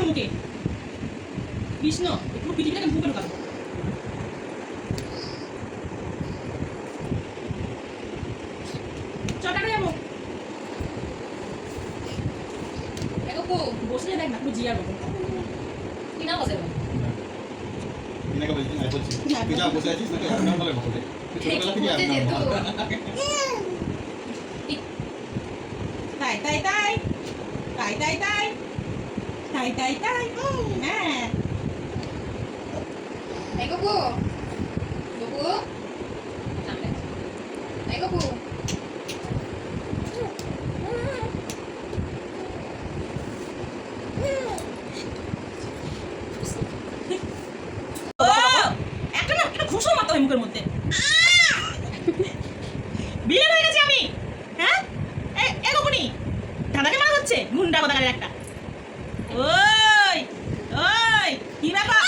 মুখে কৃষ্ণ একটু পিটিটাকে মুখে ঢোকাবো চটাটা যাবো এগো বসে দেখ না পুরো জিয়ার মতো কিনা বসে Ini kan baju baju. Kita bos aja nanti orang boleh mau deh. ছোটবেলা থেকে আমি নাম তাই তাই তাই তাই তাই তাই তাই তাই তাই হ্যাঁ এগো বুবু সামনে এগো বুবু একটা না একটা ঘুষো মারতে হয় মুখের মধ্যে বিয়ে হয়ে গেছি আমি হ্যাঁ এগোবনি দাদাকে মারা হচ্ছে গুন্ডা কোথাকারের একটা ওই ওই কি ব্যাপার